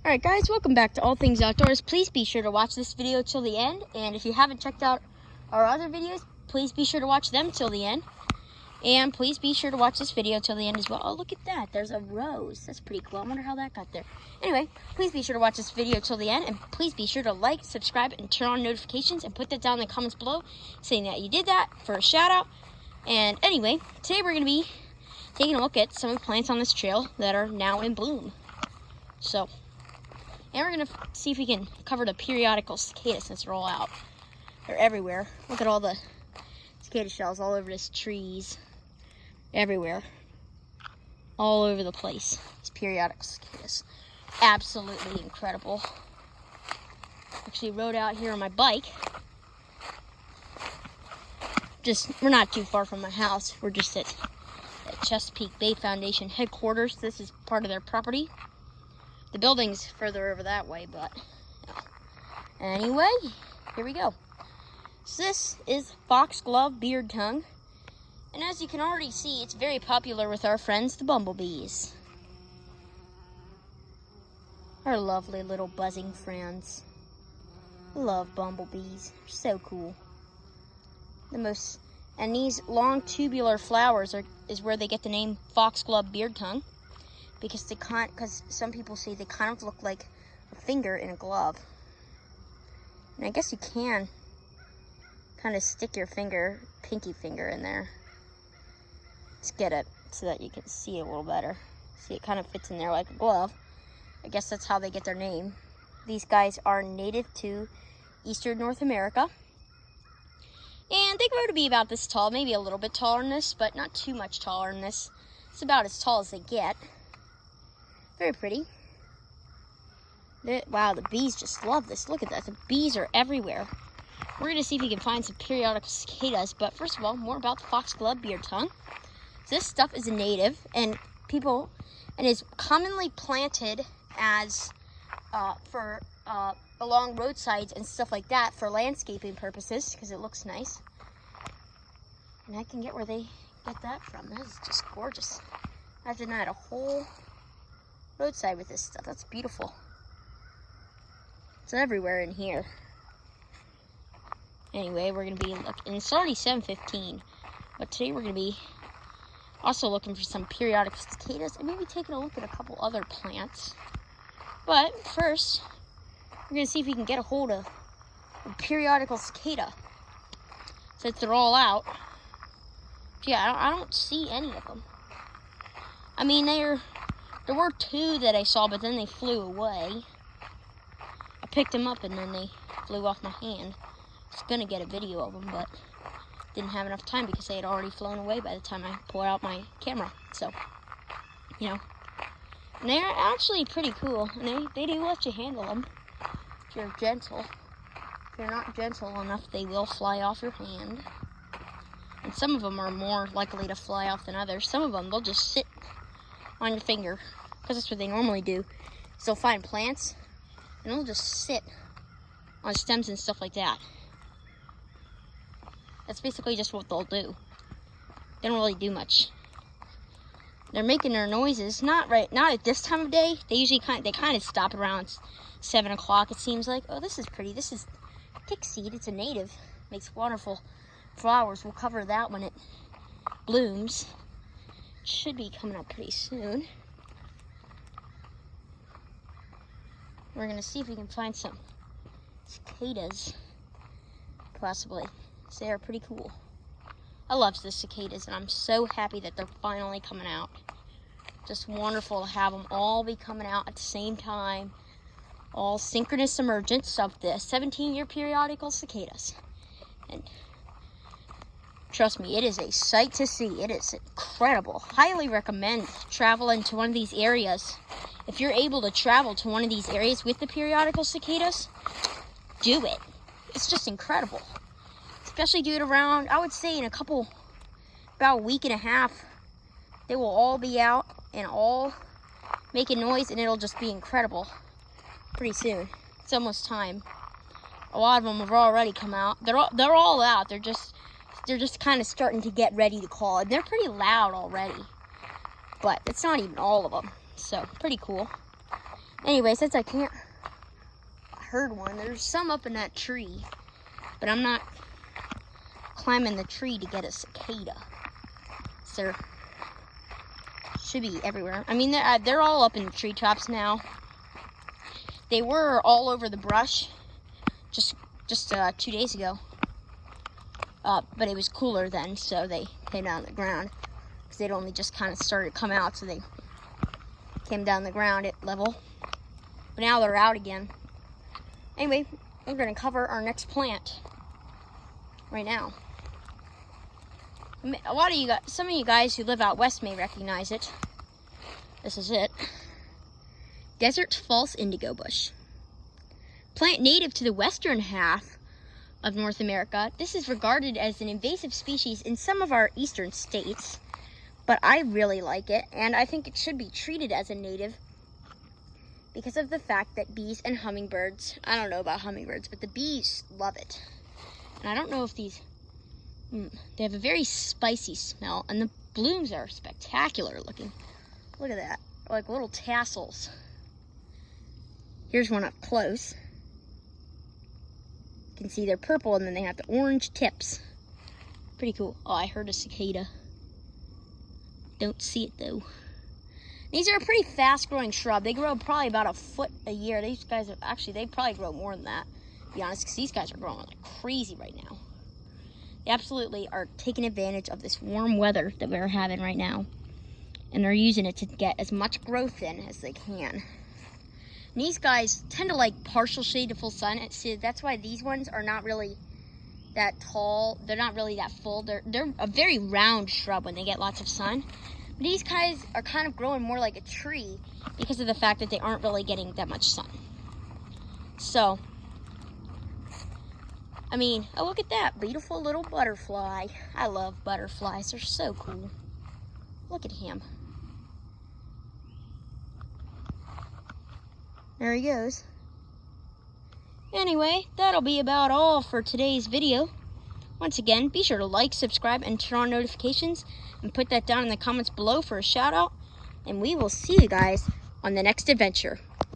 Alright guys, welcome back to All Things Outdoors. Please be sure to watch this video till the end. And if you haven't checked out our other videos, please be sure to watch them till the end. And please be sure to watch this video till the end as well. Oh, look at that. There's a rose. That's pretty cool. I wonder how that got there. Anyway, please be sure to watch this video till the end. And please be sure to like, subscribe, and turn on notifications. And put that down in the comments below saying that you did that for a shout out. And anyway, today we're going to be taking a look at some of the plants on this trail that are now in bloom. So, and we're going to see if we can cover the periodical cicadas since they're all out. They're everywhere. Look at all the cicada shells all over these trees. Everywhere. All over the place. These periodical cicadas. Absolutely incredible. Actually rode out here on my bike. We're not too far from my house. We're just at Chesapeake Bay Foundation headquarters. This is part of their property. The building's further over that way, but anyway, here we go. So this is foxglove beard tongue. And as you can already see, it's very popular with our friends, the bumblebees. Our lovely little buzzing friends. I love bumblebees. They're so cool. And these long tubular flowers is where they get the name foxglove beard tongue. Because some people say they kind of look like a finger in a glove. And I guess you can kind of stick your pinky finger in there. Let's get it so that you can see it a little better. See, it kind of fits in there like a glove. I guess that's how they get their name. These guys are native to eastern North America. And they grow to be about this tall, maybe a little bit taller than this, but not too much taller than this. It's about as tall as they get. Very pretty. Wow, the bees just love this. Look at that. The bees are everywhere. We're going to see if we can find some periodical cicadas. But first of all, more about the foxglove beard tongue. So this stuff is a native and is commonly planted as along roadsides and stuff like that for landscaping purposes because it looks nice. And I can get where they get that from. That is just gorgeous. I've denied a whole roadside with this stuff. That's beautiful. It's everywhere in here. Anyway, we're going to be looking. It's already 7:15, but today we're going to be also looking for some periodic cicadas and maybe taking a look at a couple other plants. But first, we're going to see if we can get a hold of a periodical cicada since they're all out. Yeah, I don't see any of them. I mean, there were two that I saw, but then they flew away. I picked them up and then they flew off my hand. I was going to get a video of them, but didn't have enough time because they had already flown away by the time I pulled out my camera. So, you know. And they're actually pretty cool. And they do let you handle them if you're gentle. If you're not gentle enough, they will fly off your hand. And some of them are more likely to fly off than others. Some of them, they'll just sit on your finger, because that's what they normally do. So they'll find plants and they'll just sit on stems and stuff like that. That's basically just what they'll do. They don't really do much. They're making their noises not at this time of day. They usually kind of stop around 7 o'clock. It seems like. Oh, this is pretty. This is tick seed. It's a native. Makes wonderful flowers. We'll cover that when it blooms. Should be coming up pretty soon. We're going to see if we can find some cicadas, possibly. So they are pretty cool. I love the cicadas, and I'm so happy that they're finally coming out. Just wonderful to have them all be coming out at the same time. All synchronous emergence of the 17-year periodical cicadas. And trust me, it is a sight to see. It is incredible. Highly recommend traveling to one of these areas. If you're able to travel to one of these areas with the periodical cicadas, do it. It's just incredible. Especially do it around, I would say in about a week and a half, they will all be out and all making noise, and it'll just be incredible pretty soon. It's almost time. A lot of them have already come out. They're all out. They're just kind of starting to get ready to call, and they're pretty loud already. But it's not even all of them. So, pretty cool. Anyway, since I heard one. There's some up in that tree, but I'm not climbing the tree to get a cicada. So there should be everywhere. I mean, they're all up in the treetops now. They were all over the brush just 2 days ago. But it was cooler then, so they came down the ground. Because they'd only just kind of started to come out, so they came down the ground at level. But now they're out again. Anyway, we're going to cover our next plant right now. Some of you guys who live out west may recognize it. This is it. Desert false indigo bush. Plant native to the western half of North America, this is regarded as an invasive species in some of our eastern states, but I really like it, and I think it should be treated as a native because of the fact that bees and hummingbirds, I don't know about hummingbirds, but the bees love it. And I don't know if these, they have a very spicy smell, and the blooms are spectacular looking. Look at that, like little tassels. Here's one up close. You can see they're purple, and then they have the orange tips. Pretty cool. Oh, I heard a cicada. Don't see it though. These are a pretty fast-growing shrub. They grow probably about a foot a year. These guys are actually, they probably grow more than that, to be honest, because these guys are growing like crazy right now. They absolutely are taking advantage of this warm weather that we're having right now, and they're using it to get as much growth in as they can. And these guys tend to like partial shade to full sun. So that's why these ones are not really that tall. They're not really that full. They're a very round shrub when they get lots of sun. But these guys are kind of growing more like a tree because of the fact that they aren't really getting that much sun. So, I mean, oh, look at that beautiful little butterfly. I love butterflies. They're so cool. Look at him. There he goes. Anyway, that'll be about all for today's video. Once again, be sure to like, subscribe, and turn on notifications, and put that down in the comments below for a shout out. And we will see you guys on the next adventure.